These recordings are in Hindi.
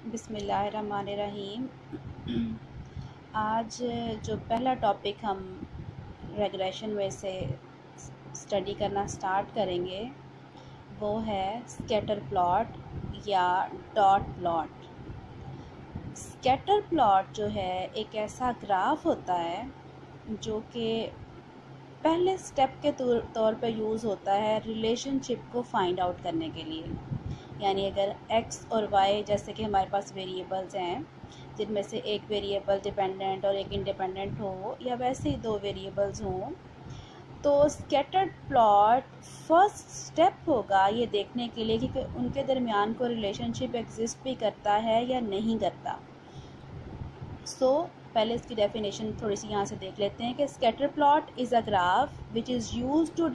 बिस्मिल्लाहिर्रहमानिर्रहीम। आज जो पहला टॉपिक हम रेग्रेशन में से स्टडी करना स्टार्ट करेंगे वो है स्कैटर प्लॉट या डॉट प्लॉट। स्कैटर प्लॉट जो है एक ऐसा ग्राफ होता है जो कि पहले स्टेप के तौर पर यूज़ होता है रिलेशनशिप को फाइंड आउट करने के लिए। यानी अगर x और y जैसे कि हमारे पास वेरिएबल्स हैं जिनमें से एक वेरिएबल डिपेंडेंट और एक इंडिपेंडेंट हो, या वैसे ही दो वेरिएबल्स हों, तो स्कैटर्ड प्लॉट फर्स्ट स्टेप होगा ये देखने के लिए कि उनके दरमियान कोई रिलेशनशिप एग्जिस्ट भी करता है या नहीं करता। पहले इसकी डेफिनेशन थोड़ी सी यहाँ से देख लेते हैं कि scatter plot is a graph which is used to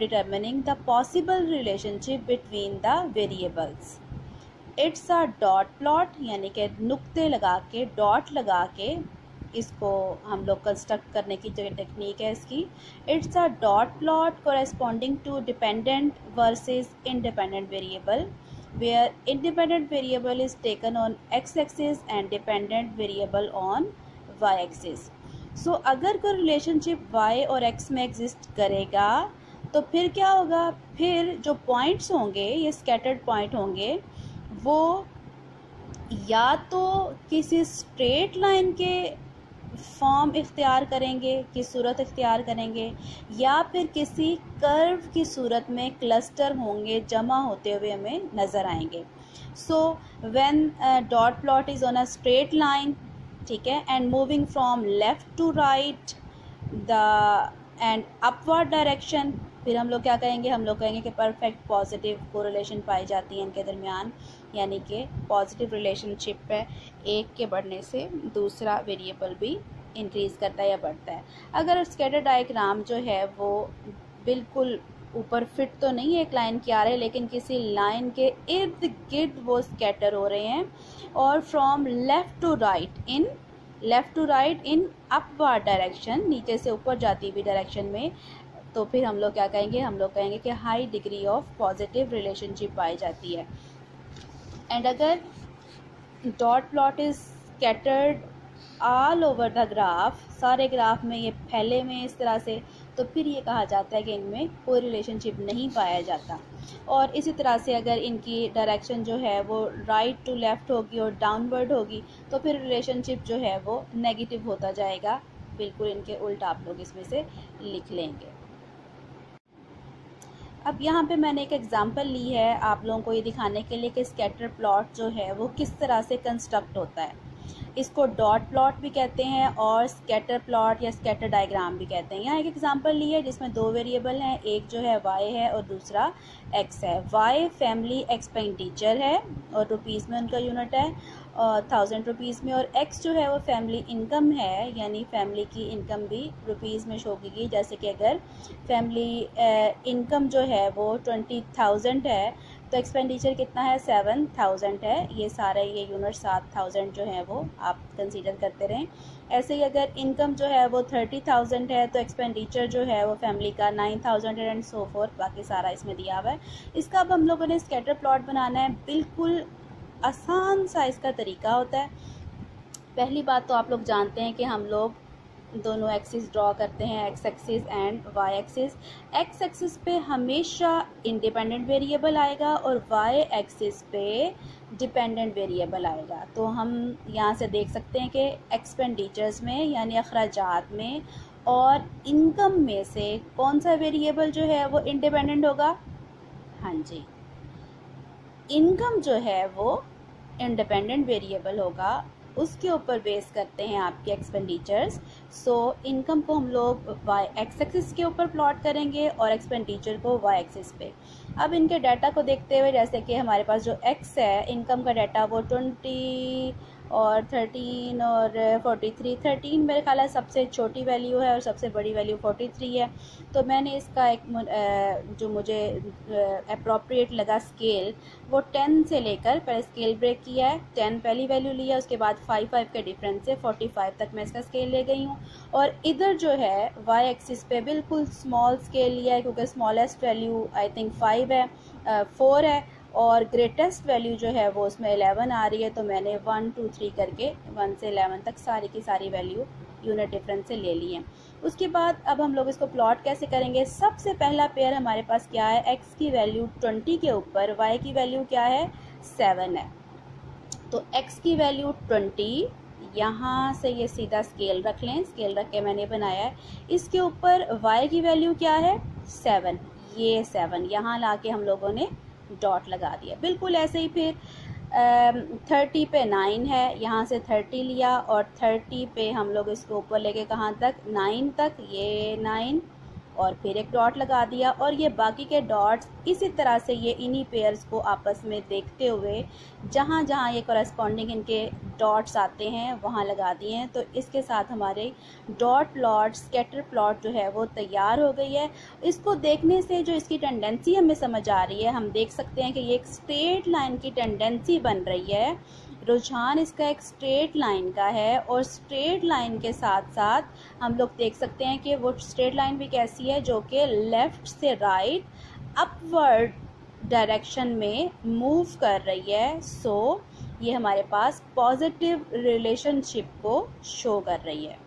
determining the possible relationship between the variables. It's a dot plot, यानी कि नुक्ते लगा के, डॉट लगा के इसको हम लोग कंस्ट्रक्ट करने की जो टेक्निक है इसकी। It's a dot plot corresponding to dependent versus independent variable, where independent variable is taken on x-axis and dependent variable on y-axis. अगर कोई रिलेशनशिप y और x में एग्जिस्ट करेगा तो फिर क्या होगा, फिर जो पॉइंट्स होंगे ये स्कैटर्ड पॉइंट होंगे, वो या तो किसी स्ट्रेट लाइन के फॉर्म इख्तियार करेंगे, की सूरत इख्तियार करेंगे, या फिर किसी कर्व की सूरत में क्लस्टर होंगे, जमा होते हुए हमें नज़र आएंगे। When dot plot is on a straight line, ठीक है, and moving from left to right the and upward direction, फिर हम लोग क्या कहेंगे, हम लोग कहेंगे कि परफेक्ट पॉजिटिव कोरिलेशन पाई जाती है इनके दरमियान, यानी कि पॉजिटिव रिलेशनशिप है, एक के बढ़ने से दूसरा वेरिएबल भी इंक्रीज़ करता है या बढ़ता है। अगर स्कैटर डायग्राम जो है वो बिल्कुल ऊपर फिट तो नहीं है एक लाइन के आ रहे, लेकिन किसी लाइन के इर्द गिर्द वो स्कैटर हो रहे हैं, और from left to right in upward direction, नीचे से ऊपर जाती हुई डायरेक्शन में, तो फिर हम लोग क्या कहेंगे, हम लोग कहेंगे कि high degree of positive relationship पाई जाती है। एंड अगर dot plot is scattered all over the graph, सारे ग्राफ में ये फैले हुए इस तरह से, तो फिर ये कहा जाता है कि इनमें कोई रिलेशनशिप नहीं पाया जाता। और इसी तरह से अगर इनकी डायरेक्शन जो है वो राइट टू लेफ़्ट होगी और डाउनवर्ड होगी, तो फिर रिलेशनशिप जो है वो नेगेटिव होता जाएगा। बिल्कुल इनके उल्ट आप लोग इसमें से लिख लेंगे। अब यहाँ पे मैंने एक एग्ज़ाम्पल ली है आप लोगों को ये दिखाने के लिए कि स्कैटर प्लॉट जो है वो किस तरह से कंस्ट्रक्ट होता है। इसको डॉट प्लॉट भी कहते हैं और स्कैटर प्लॉट या स्कैटर डायग्राम भी कहते हैं। यहाँ एक एग्जांपल ली है जिसमें दो वेरिएबल हैं, एक जो है y है और दूसरा x है। y फैमिली एक्सपेंडिचर है और रुपीज़ में उनका यूनिट है, और 1000 रुपीज़ में, और x जो है वो फैमिली इनकम है, यानी फैमिली की इनकम भी रुपीज़ में शो की। जैसे कि अगर फैमिली इनकम जो है वो 20,000 है तो एक्सपेंडिचर कितना है, 7,000 है। ये सारे ये यूनिट 7,000 जो है वो आप कंसीडर करते रहें। ऐसे ही अगर इनकम जो है वो 30,000 है तो एक्सपेंडिचर जो है वो फैमिली का 9,000 एंड सो फोर्थ, बाकी सारा इसमें दिया हुआ है। इसका अब हम लोगों ने स्कैटर प्लॉट बनाना है। बिल्कुल आसान सा इसका तरीका होता है। पहली बात तो आप लोग जानते हैं कि हम लोग दोनों एक्सिस ड्रॉ करते हैं, x axis and y axis. X axis पे हमेशा इंडिपेंडेंट वेरिएबल आएगा और वाई एक्सिस पे डिपेंडेंट वेरिएबल आएगा। तो हम यहाँ से देख सकते हैं कि एक्सपेंडिचर्स में यानी अखराजात में और इनकम में से कौन सा वेरिएबल जो है वो इंडिपेंडेंट होगा। हाँ जी, इनकम जो है वो इंडिपेंडेंट वेरिएबल होगा, उसके ऊपर बेस करते हैं आपके एक्सपेंडिचर्स। इनकम को हम लोग वाई एक्स एक्सिस के ऊपर प्लॉट करेंगे और एक्सपेंडिचर को वाई एक्सिस पे। अब इनके डाटा को देखते हुए, जैसे कि हमारे पास जो एक्स है, इनकम का डाटा वो 20 और 13 और 43, 13 मेरे ख्याल है सबसे छोटी वैल्यू है और सबसे बड़ी वैल्यू 43 है। तो मैंने इसका एक जो मुझे अप्रोप्रिएट लगा स्केल, वो 10 से लेकर, पहले स्केल ब्रेक किया है, 10 पहली वैल्यू लिया, उसके बाद 5 के डिफरेंस से 45 तक मैं इसका स्केल ले गई हूँ। और इधर जो है वाई एक्सिस पे बिल्कुल स्मॉल स्केल लिया है, क्योंकि स्मॉलेस्ट वैल्यू आई थिंक 4 है, और ग्रेटेस्ट वैल्यू जो है वो उसमें 11 आ रही है, तो मैंने 1 2 3 करके 1 से 11 तक सारी की सारी वैल्यू यूनिट डिफरेंस से ले ली है। उसके बाद अब हम लोग इसको प्लॉट कैसे करेंगे। सबसे पहला पेयर हमारे पास क्या है, x की वैल्यू 20 के ऊपर y की वैल्यू क्या है 7 है। तो x की वैल्यू 20, यहाँ से ये सीधा स्केल रख लें, स्केल रख के मैंने बनाया है। इसके ऊपर y की वैल्यू क्या है 7, ये 7 यहाँ ला के हम लोगों ने डॉट लगा दिया। बिल्कुल ऐसे ही फिर 30 पे 9 है, यहाँ से 30 लिया और 30 पे हम लोग इसको ऊपर लेके कहाँ तक 9 तक, ये 9 और फिर एक डॉट लगा दिया। और ये बाकी के डॉट्स इसी तरह से ये इन्हीं पेयर्स को आपस में देखते हुए जहाँ जहाँ ये कॉरेस्पॉन्डिंग इनके डॉट्स आते हैं वहाँ लगा दिए हैं। तो इसके साथ हमारे डॉट प्लॉट, स्कैटर प्लॉट जो है वो तैयार हो गई है। इसको देखने से जो इसकी टेंडेंसी हमें समझ आ रही है, हम देख सकते हैं कि ये एक स्ट्रेट लाइन की टेंडेंसी बन रही है। रुझान इसका एक स्ट्रेट लाइन का है और स्ट्रेट लाइन के साथ साथ हम लोग देख सकते हैं कि वो स्ट्रेट लाइन भी कैसी है, जो कि लेफ़्ट से राइट अपवर्ड डायरेक्शन में मूव कर रही है। सो ये हमारे पास पॉजिटिव रिलेशनशिप को शो कर रही है।